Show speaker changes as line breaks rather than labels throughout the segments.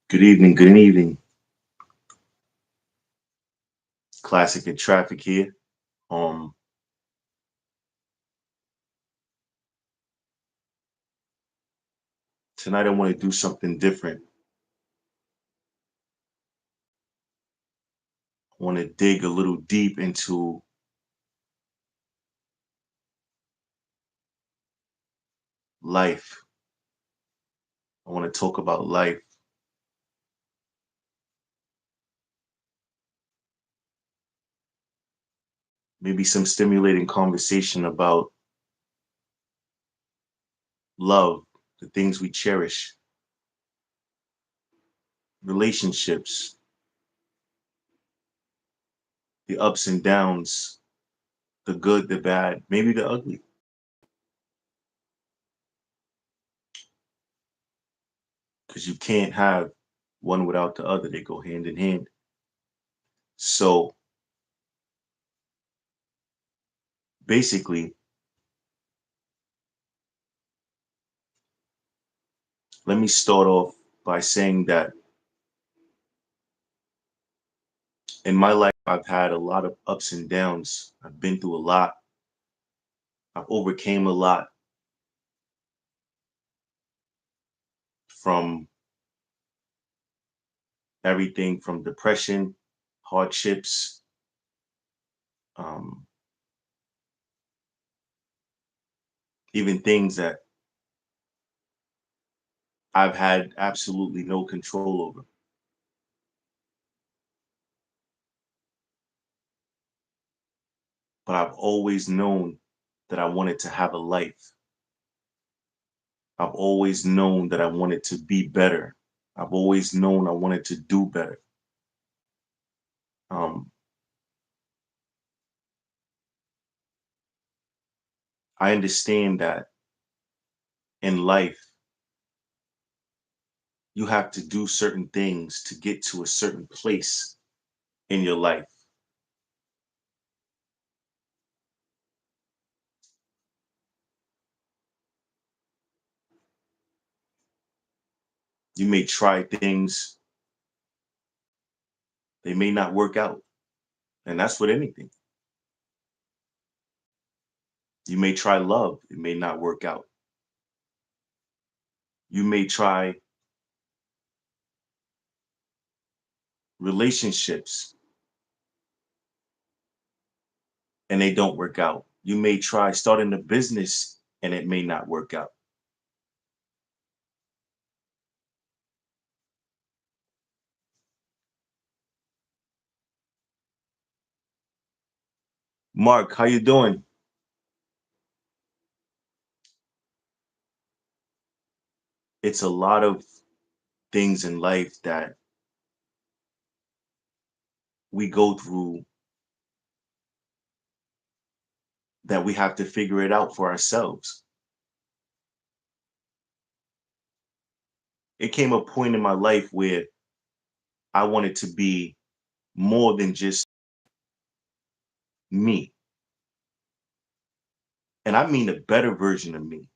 Good evening, good evening. Classic and traffic here. Um, Tonight I want to do something different. I want to dig a little deep into life. I want to talk about life, maybe some stimulating conversation about love, the things we cherish, relationships, the ups and downs, the good, the bad, maybe the ugly. Because you can't have one without the other. They go hand in hand. So basically, let me start off by saying that in my life, I've had a lot of ups and downs. I've been through a lot. I've overcame a lot from everything from depression, hardships, um, even things that I've had absolutely no control over. But I've always known that I wanted to have a life. I've always known that I wanted to be better. I've always known I wanted to do better. Um, I understand that in life, you have to do certain things to get to a certain place in your life. You may try things, they may not work out. And that's with anything. You may try love, it may not work out. You may try relationships and they don't work out. You may try starting a business and it may not work out. Mark, how you doing? It's a lot of things in life that we go through that we have to figure it out for ourselves. It came a point in my life where I wanted to be more than just me. And I mean a better version of me.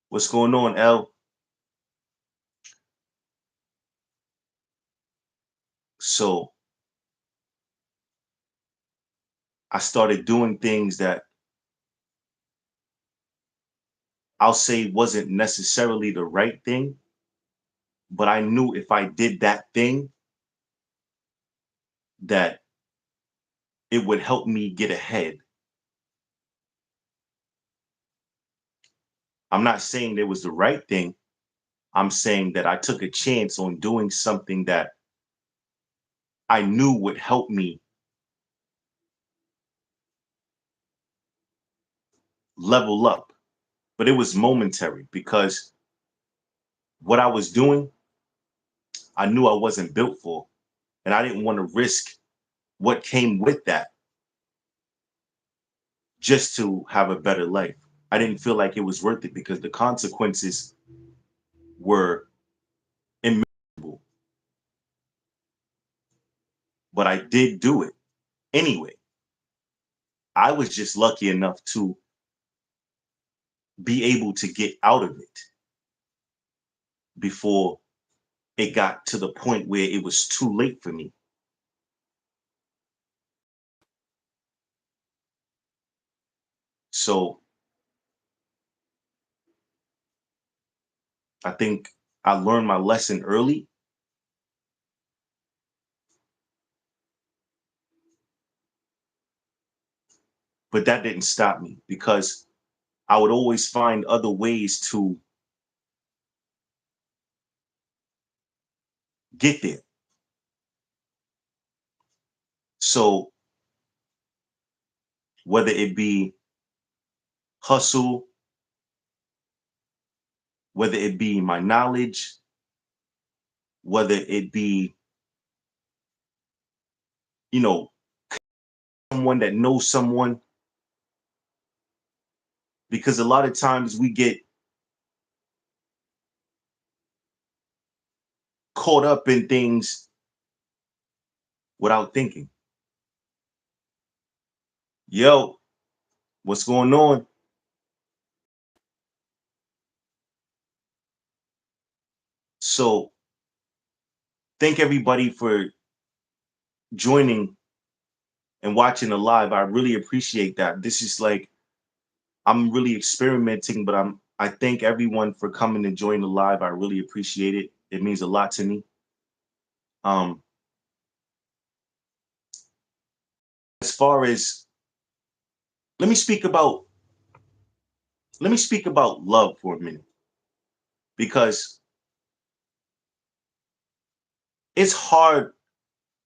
What's going on, L? So I started doing things that I'll say wasn't necessarily the right thing, but I knew if I did that thing that it would help me get ahead. I'm not saying it was the right thing. I'm saying that I took a chance on doing something that I knew would help me level up. But it was momentary because what I was doing, I knew I wasn't built for. And I didn't want to risk what came with that just to have a better life. I didn't feel like it was worth it because the consequences were immeasurable. But I did do it anyway. I was just lucky enough to be able to get out of it before it got to the point where it was too late for me. So I think I learned my lesson early, but that didn't stop me because I would always find other ways to get there. So whether it be hustle, whether it be my knowledge, whether it be, you know, someone that knows someone, because a lot of times we get caught up in things without thinking. Yo, what's going on? So thank everybody for joining and watching the live. I really appreciate that. This is like I'm really experimenting, but I thank everyone for coming and join the live. I really appreciate it. It means a lot to me. Um, as far as let me speak about let me speak about love for a minute because it's hard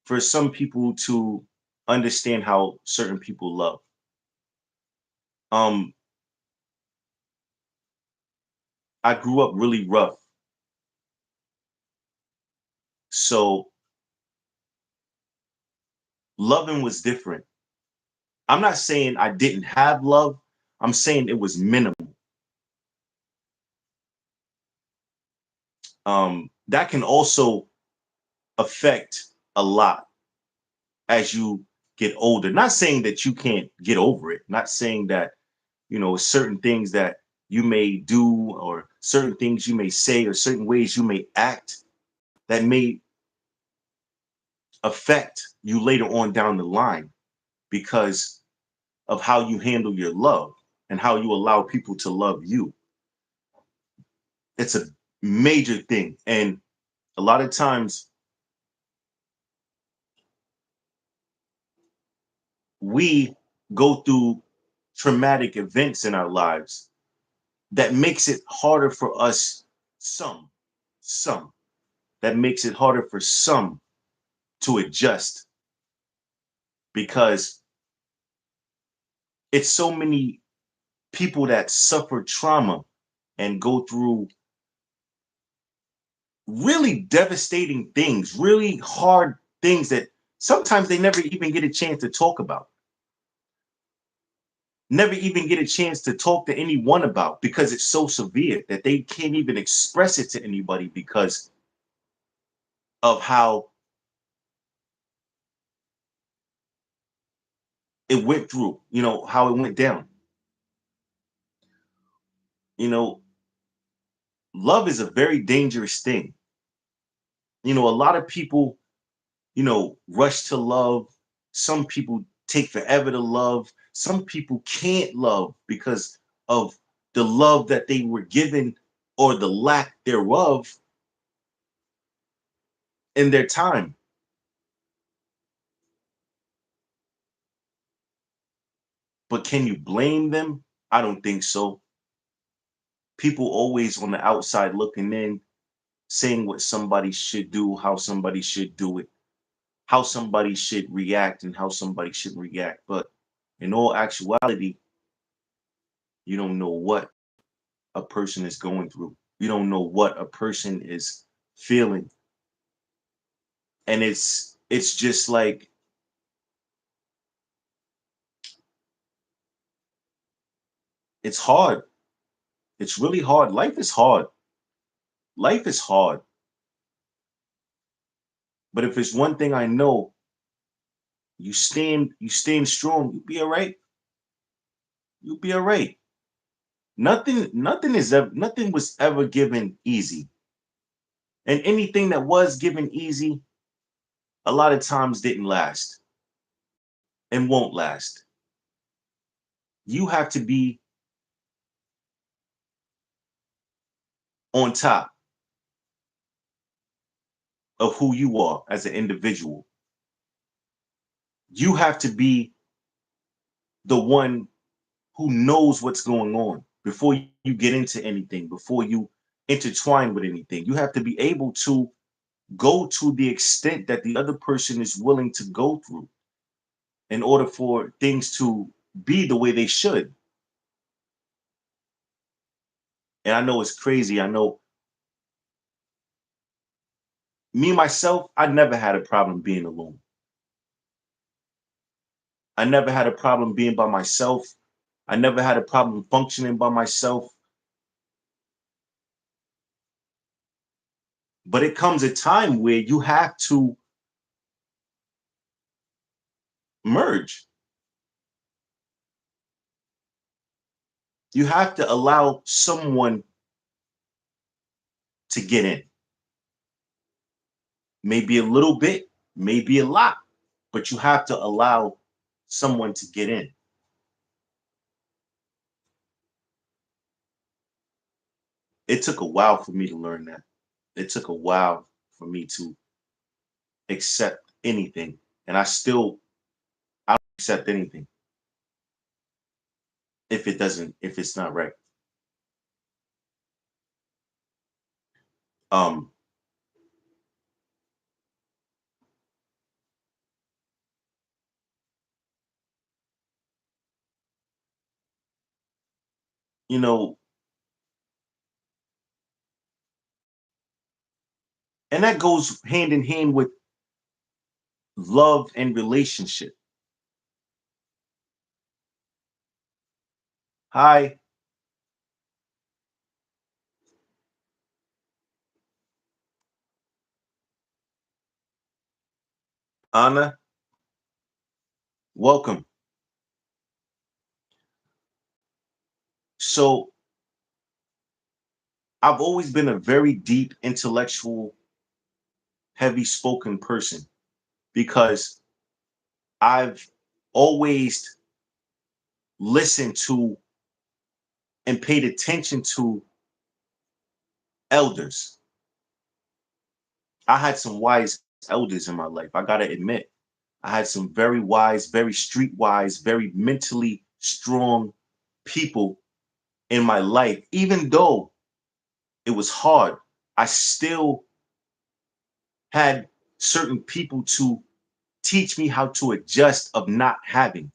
for some people to understand how certain people love. Um, I grew up really rough, so loving was different. I'm not saying I didn't have love. I'm saying it was minimal. That can also affect a lot as you get older. Not saying that you can't get over it. Not saying that, certain things that you may do or certain things you may say or certain ways you may act that may affect you later on down the line because of how you handle your love and how you allow people to love you. It's a major thing. And a lot of times we go through traumatic events in our lives that makes it harder for us, some, that makes it harder for some to adjust because it's so many people that suffer trauma and go through really devastating things, really hard things that sometimes they never even get a chance to talk about, never even get a chance to talk to anyone about because it's so severe that they can't even express it to anybody because of how it went through, how it went down. You know, love is a very dangerous thing. A lot of people, rush to love. Some people take forever to love. Some people can't love because of the love that they were given or the lack thereof in their time. But can you blame them? I don't think so. People always on the outside looking in, saying what somebody should do, how somebody should do it, how somebody should react, and how somebody shouldn't react. But in all actuality, you don't know what a person is going through. You don't know what a person is feeling. And it's just like it's hard. It's really hard. Life is hard. Life is hard. But if it's one thing I know, you stand strong, you'll be all right. You'll be all right. Nothing was ever given easy. And anything that was given easy, a lot of times didn't last and won't last. You have to be on top of who you are as an individual. You have to be the one who knows what's going on before you get into anything, before you intertwine with anything. You have to be able to go to the extent that the other person is willing to go through in order for things to be the way they should. And I know it's crazy. I know me myself, I never had a problem being alone. I never had a problem being by myself. I never had a problem functioning by myself. But it comes a time where you have to merge. You have to allow someone to get in. Maybe a little bit, maybe a lot, but you have to allow someone to get in. It took a while for me to learn that. It took a while for me to accept anything. And I don't accept anything if it's not right. Um, you know, and that goes hand in hand with love and relationship. Hi, Anna, welcome. So I've always been a very deep, intellectual, heavy spoken person because I've always listened to and paid attention to elders. I had some wise elders in my life. I got to admit, I had some very wise, very streetwise, very mentally strong people in my life. Even though it was hard, I still had certain people to teach me how to adjust of not having.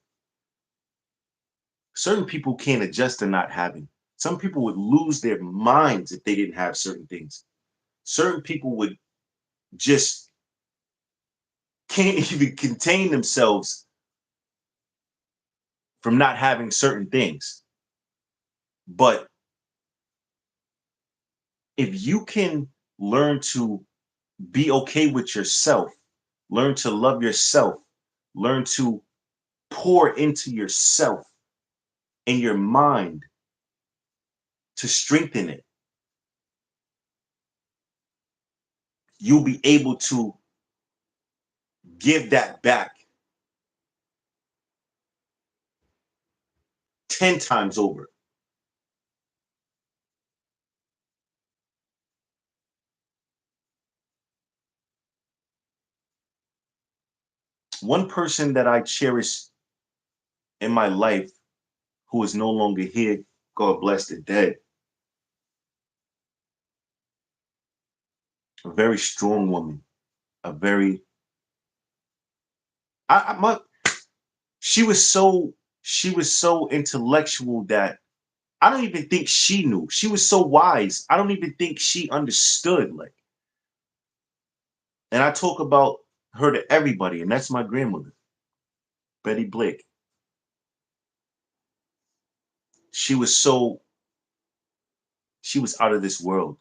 Certain people can't adjust to not having. Some people would lose their minds if they didn't have certain things. Certain people would just can't even contain themselves from not having certain things. But if you can learn to be okay with yourself, learn to love yourself, learn to pour into yourself and your mind to strengthen it, you'll be able to give that back 10 times over. One person that I cherish in my life who is no longer here, God bless the dead, a very strong woman, a very, I my, she was so intellectual that I don't even think she knew. She was so wise. I don't even think she understood. Like, and I talk about her to everybody, and that's my grandmother, Betty Blake. She was so she was out of this world.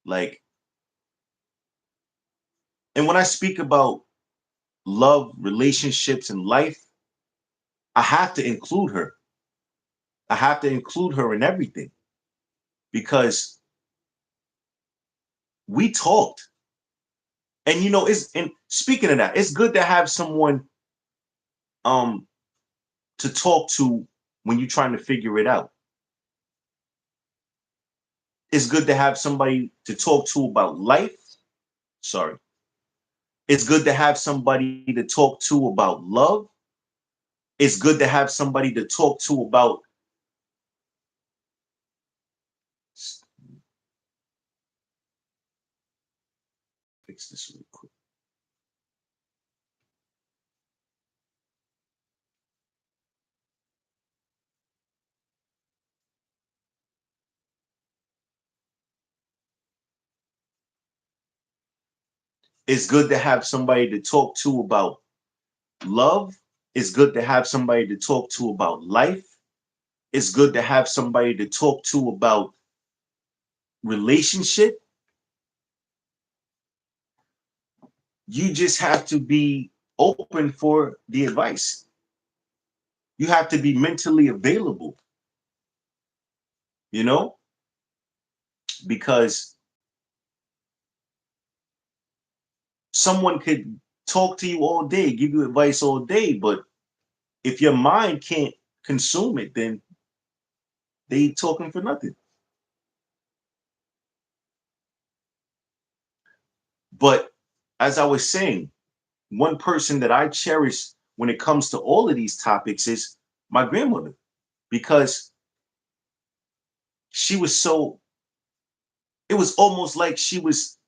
Like, and when I speak about love, relationships, and life, I have to include her I have to include her in everything because we talked. And it's and speaking of that, it's good to have someone um to talk to when you're trying to figure it out. It's good to have somebody to talk to about life. Sorry. It's good to have somebody to talk to about love. It's good to have somebody to talk to about fix this really quick. It's good to have somebody to talk to about love. It's good to have somebody to talk to about life. It's good to have somebody to talk to about relationship. You just have to be open for the advice. You have to be mentally available, you know, because someone could talk to you all day, give you advice all day, but if your mind can't consume it, then they talking for nothing. But as I was saying, one person that I cherish when it comes to all of these topics is my grandmother, because she was so, it was almost like she was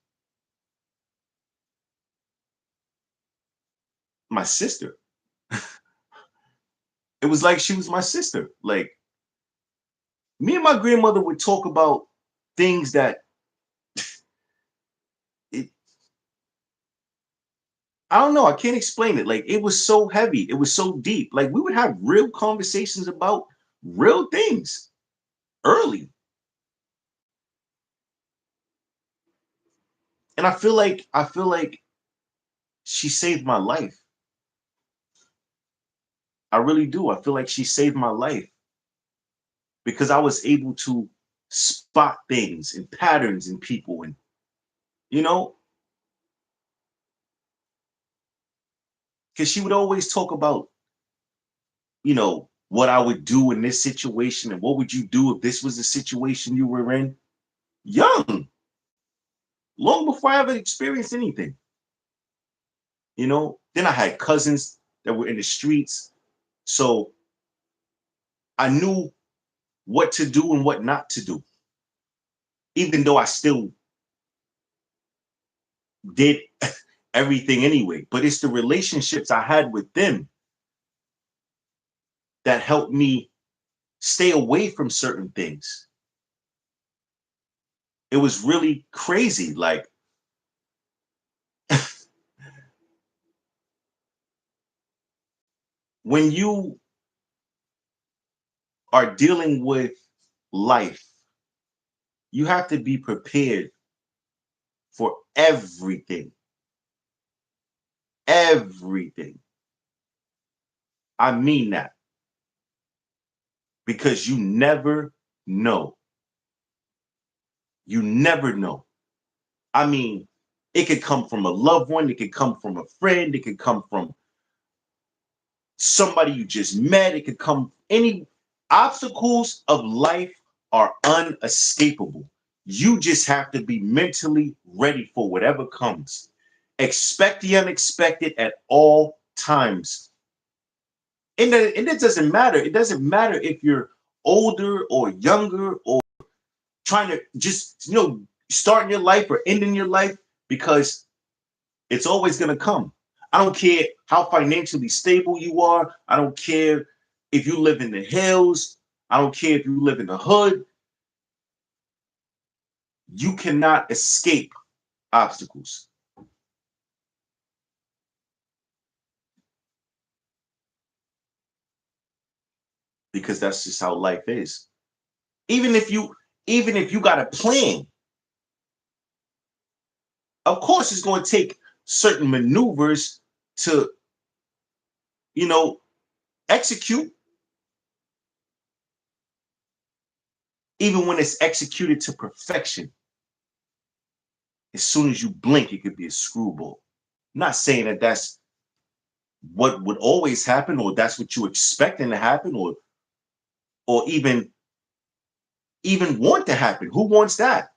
my sister. It was like she was my sister. Like me and my grandmother would talk about things that it, I don't know, I can't explain it. Like it was so heavy, it was so deep. Like we would have real conversations about real things early. And I feel like she saved my life. I really do. I feel like she saved my life because I was able to spot things and patterns in people, and you know, because she would always talk about, what I would do in this situation and what would you do if this was the situation you were in. Young, long before I ever experienced anything. Then I had cousins that were in the streets, so I knew what to do and what not to do, even though I still did everything anyway. But it's the relationships I had with them that helped me stay away from certain things. It was really crazy. Like when you are dealing with life, you have to be prepared for everything. Everything. I mean that because you never know. You never know. I mean, it could come from a loved one, it could come from a friend, it could come from somebody you just met, it could come any obstacles of life are unescapable. You just have to be mentally ready for whatever comes. Expect the unexpected at all times. And it doesn't matter. It doesn't matter if you're older or younger or trying to just, starting your life or ending your life, because it's always going to come. I don't care how financially stable you are. I don't care if you live in the hills. I don't care if you live in the hood. You cannot escape obstacles because that's just how life is. Even if you even if you got a plan, of course it's going to take certain maneuvers to, you know, execute. Even when it's executed to perfection, as soon as you blink, it could be a screwball. I'm not saying that that's what would always happen, or that's what you expecting to happen, or even want to happen. Who wants that?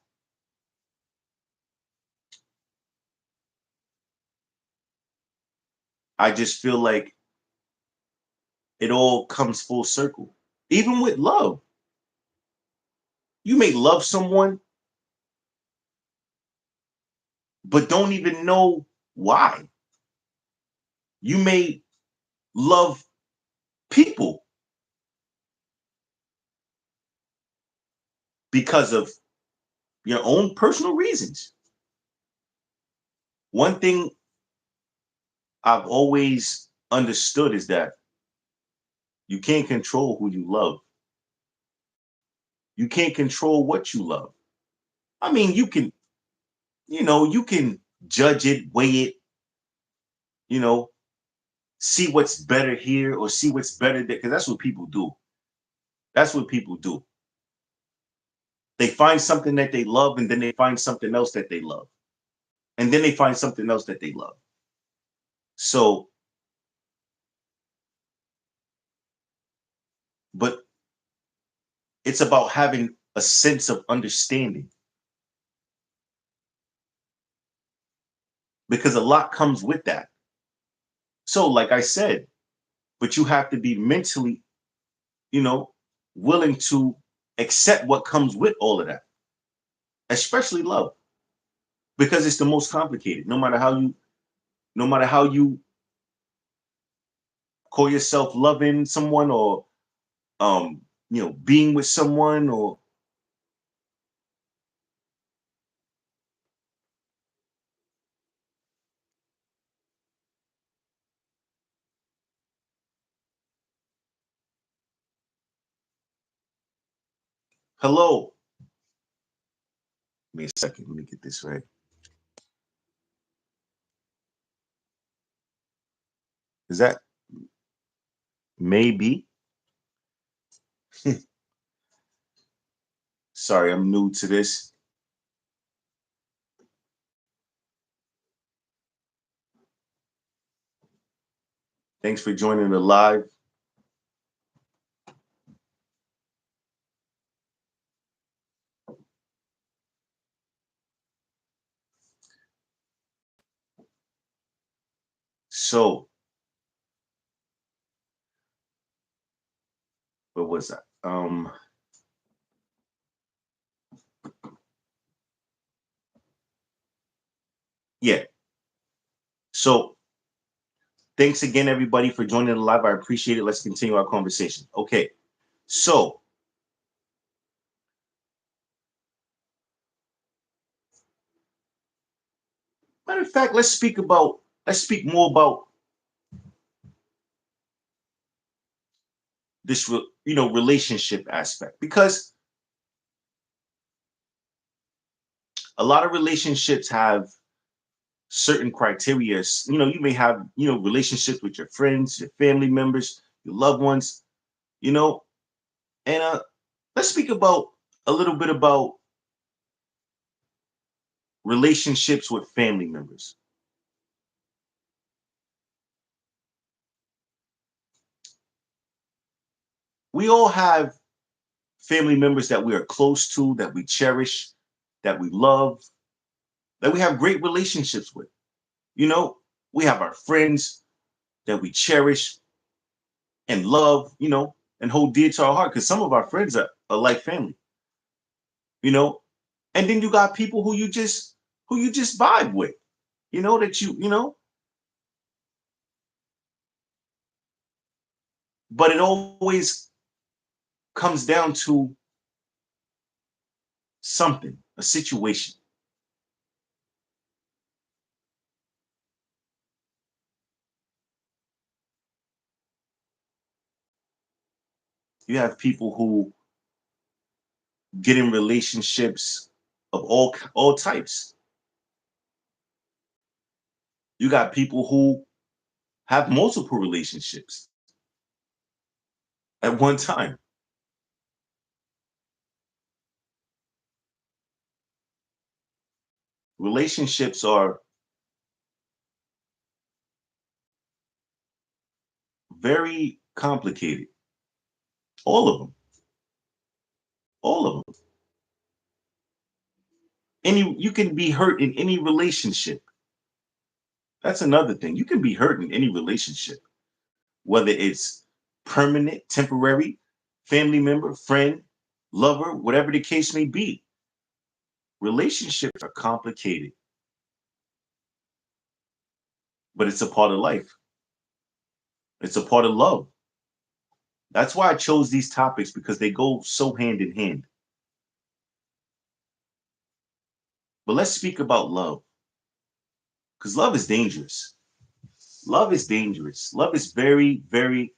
I just feel like it all comes full circle. Even with love, you may love someone, but don't even know why. You may love people because of your own personal reasons. One thing I've always understood is that you can't control who you love. You can't control what you love. I mean, you can judge it, weigh it, you know, see what's better here or see what's better there, because that's what people do. That's what people do. They find something that they love, and then they find something else that they love. And then they find something else that they love. So, but it's about having a sense of understanding, because a lot comes with that. So, like I said, but you have to be mentally, you know, willing to accept what comes with all of that, especially love, because it's the most complicated. No matter how you call yourself loving someone, or being with someone, or hello. Give me a second. Let me get this right. Is that maybe? Sorry, I'm new to this. Thanks for joining the live. So, what was that? Yeah. So, thanks again, everybody, for joining the live. I appreciate it. Let's continue our conversation. Okay. So, matter of fact, let's speak more about this, relationship aspect, because a lot of relationships have certain criteria. You may have, relationships with your friends, your family members, your loved ones, you know, and let's speak about a little bit about relationships with family members. We all have family members that we are close to, that we cherish, that we love, that we have great relationships with. You know, we have our friends that we cherish and love, and hold dear to our heart, because some of our friends are like family, you know. And then you got people who you just vibe with, that but it always comes down to something, a situation. You have people who get in relationships of all types. You got people who have multiple relationships at one time. Relationships are very complicated. All of them. All of them. You can be hurt in any relationship. That's another thing. You can be hurt in any relationship, whether it's permanent, temporary, family member, friend, lover, whatever the case may be. Relationships are complicated, but it's a part of life. It's a part of love. That's why I chose these topics, because they go so hand in hand. But let's speak about love, because love is dangerous. Love is dangerous. Love is very, very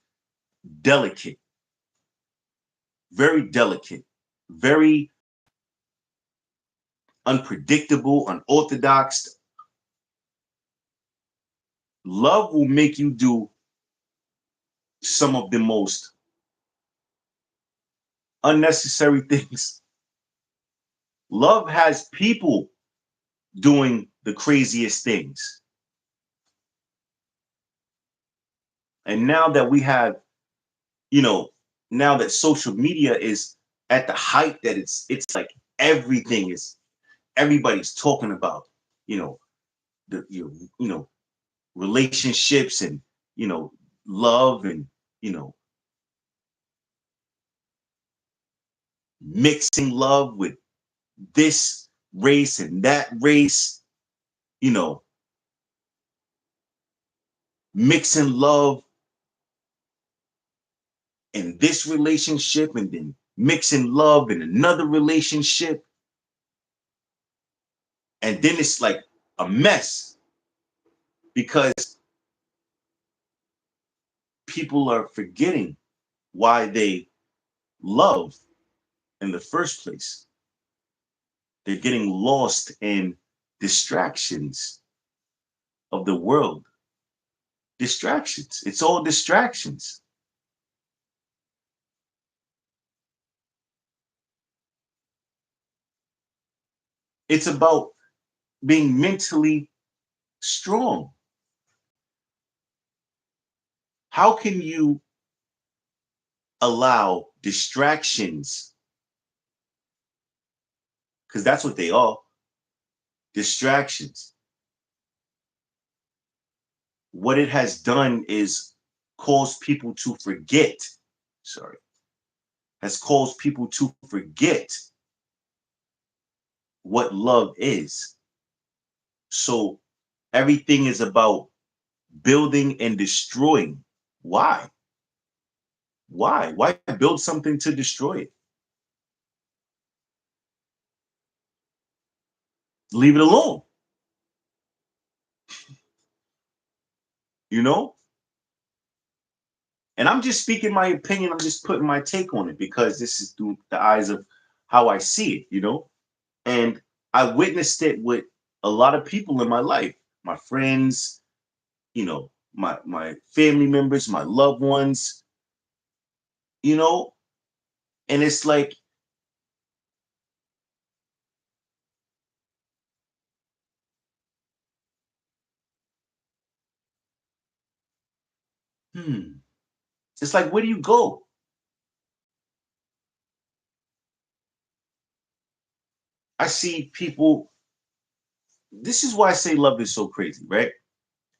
delicate, very delicate, very unpredictable, unorthodox. Love will make you do some of the most unnecessary things. Love has people doing the craziest things. And now that we have, you know, now that social media is at the height that it's like everything is, everybody's talking about, you know, you know, relationships and, you know, love and, you know, mixing love with this race and that race, you know, mixing love in this relationship and then mixing love in another relationship. And then it's like a mess because people are forgetting why they love in the first place. They're getting lost in distractions of the world. Distractions. It's all distractions. It's about being mentally strong. How can you allow distractions? Because that's what they are, distractions. What it has done is caused people to forget, sorry, has caused people to forget what love is. So everything is about building and destroying. Why? Why? Why build something to destroy it? Leave it alone. You know? And I'm just speaking my opinion. I'm just putting my take on it because this is through the eyes of how I see it, you know? And I witnessed it with a lot of people in my life, my friends, you know, my family members, my loved ones, you know? And it's like, hmm, it's like, where do you go? I see people, this is why I say love is so crazy, right?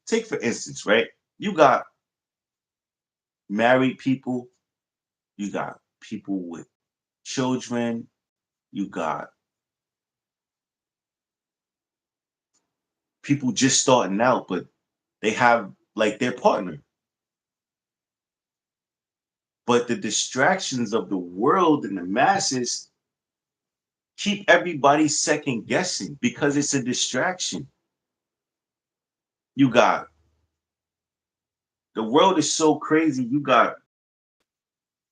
Take for instance, right? You got married people, you got people with children, you got people just starting out, but they have like their partner. But the distractions of the world and the masses keep everybody second guessing because it's a distraction. You got, the world is so crazy. You got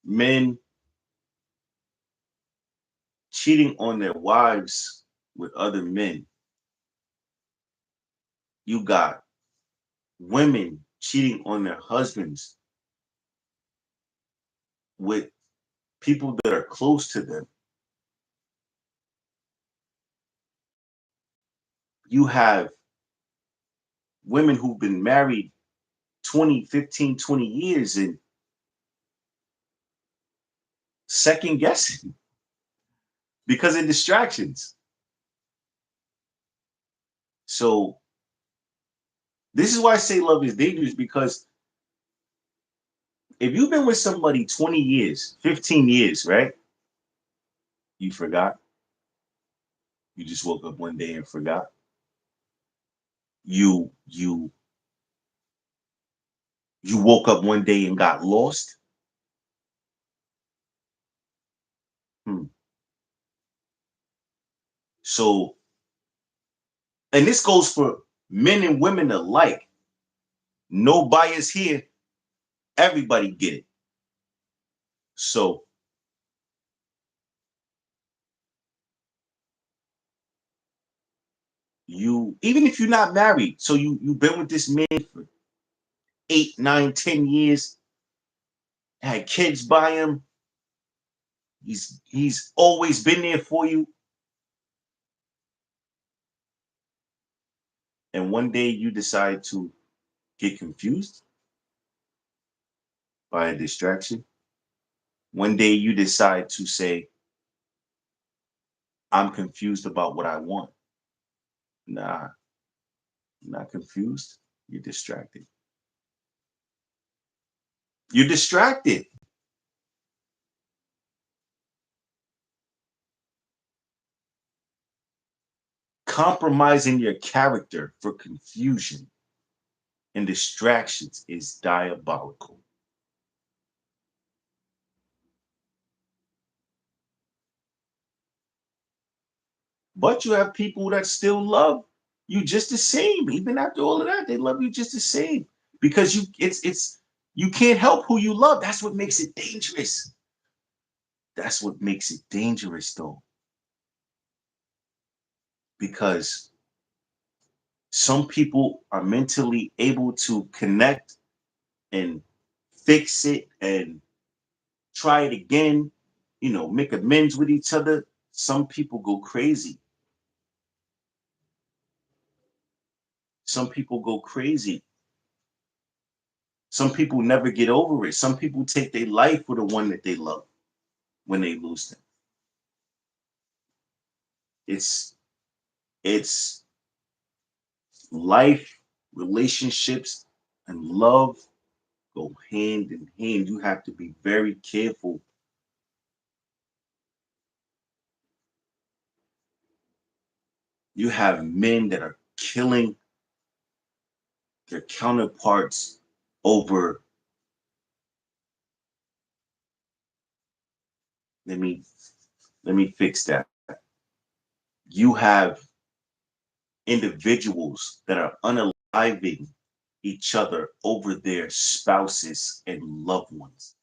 men cheating on their wives with other men. You got women cheating on their husbands with people that are close to them. You have women who've been married 20, 15, 20 years and second guessing because of distractions. So this is why I say love is dangerous, because if you've been with somebody 20 years, 15 years, right? You forgot. You just woke up one day and forgot. You you woke up one day and got lost. Hmm. So, and this goes for men and women alike. No bias here. Everybody get it. So you, even if you're not married, so you've been with this man for 8, 9, 10 years, had kids by him. He's always been there for you. And one day you decide to get confused by a distraction. One day you decide to say, I'm confused about what I want. Nah, you're not confused. You're distracted. You're distracted. Compromising your character for confusion and distractions is diabolical. But you have people that still love you just the same. Even after all of that, they love you just the same. Because it's you can't help who you love. That's what makes it dangerous. That's what makes it dangerous though. Because some people are mentally able to connect and fix it and try it again, make amends with each other. Some people go crazy. Some people go crazy. Some people never get over it. Some people take their life with the one that they love when they lose them. It's it's life, relationships, and love go hand in hand. You have to be very careful. You have men that are killing their counterparts over, let me let me fix that. You have individuals that are unaliving each other over their spouses and loved ones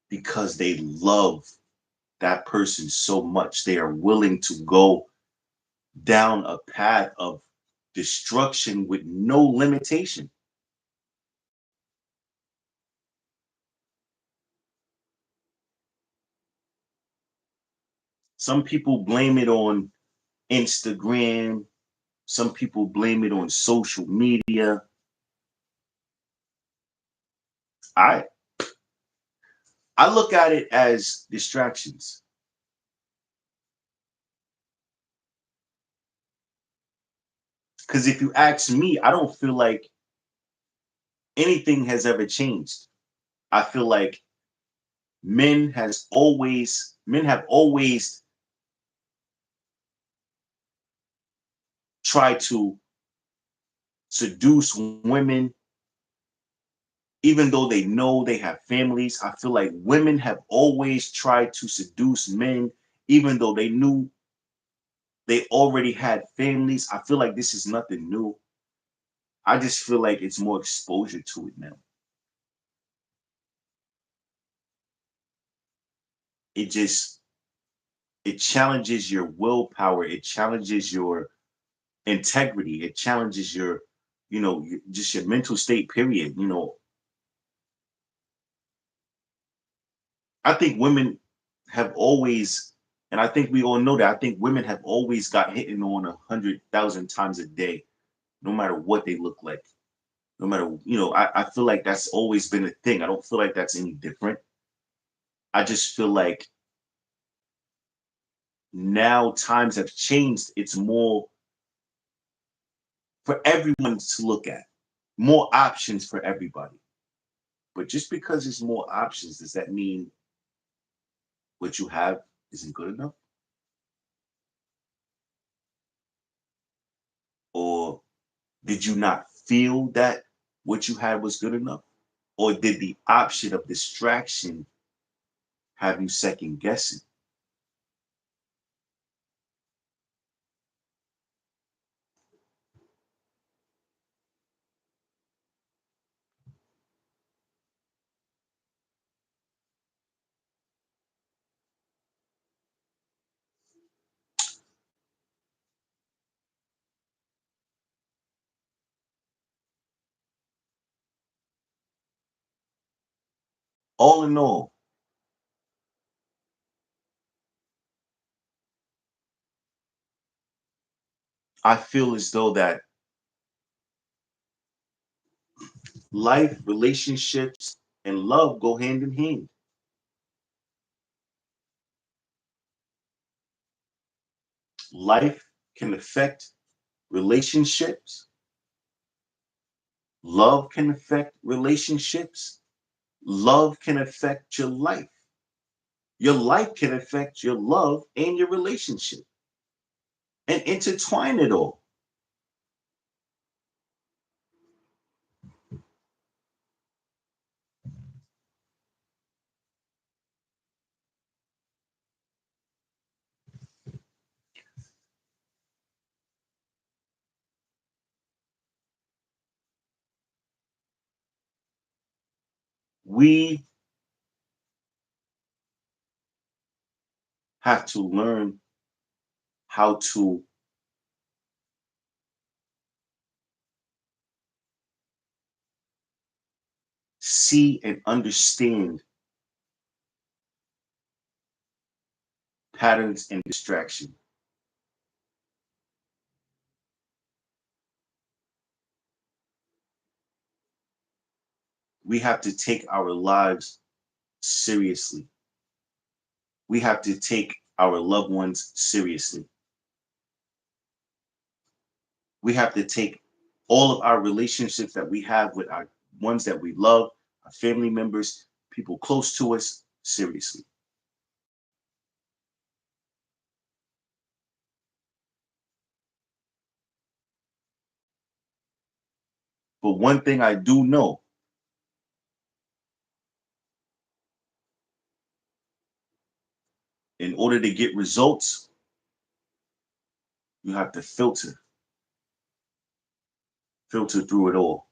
because they love that person so much. They are willing to go down a path of destruction with no limitation. Some people blame it on Instagram. Some people blame it on social media. I I look at it as distractions. Because if you ask me, I don't feel like anything has ever changed. I feel like men have always tried to seduce women, even though they know they have families. I feel like women have always tried to seduce men, even though they knew they already had families. I feel like this is nothing new. I just feel like it's more exposure to it now. It just it challenges your willpower. It challenges your integrity. It challenges your, just your mental state. Period. I think women have always, And I think we all know that. I think women have always got hitting on 100,000 times a day, no matter what they look like. No matter, I feel like that's always been a thing. I don't feel like that's any different. I just feel like now times have changed. It's more for everyone to look at, more options for everybody. But just because there's more options, does that mean what you have isn't good enough? Or did you not feel that what you had was good enough? Or did the option of distraction have you second guessing? All in all, I feel as though that life, relationships, and love go hand in hand. Life can affect relationships. Love can affect relationships. Love can affect your life. Your life can affect your love and your relationship and intertwine it all. We have to learn how to see and understand patterns and distraction. We have to take our lives seriously. We have to take our loved ones seriously. We have to take all of our relationships that we have with our ones that we love, our family members, people close to us, seriously. But one thing I do know, in order to get results, you have to filter through it all,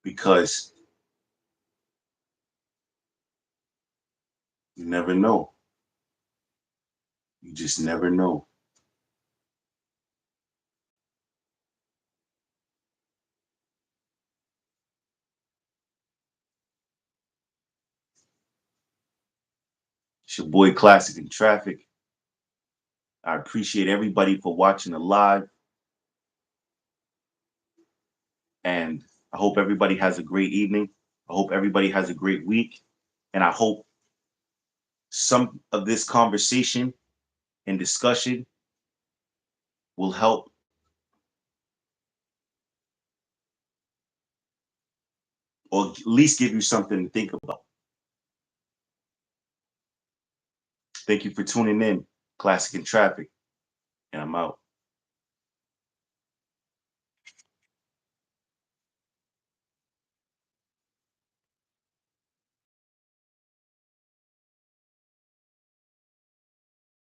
because you never know. You just never know. It's your boy Classic in Traffic. I appreciate everybody for watching the live, and I hope everybody has a great evening. I hope everybody has a great week, and I hope some of this conversation and discussion will help or at least give you something to think about. Thank you for tuning in, Classic in Traffic, and I'm out.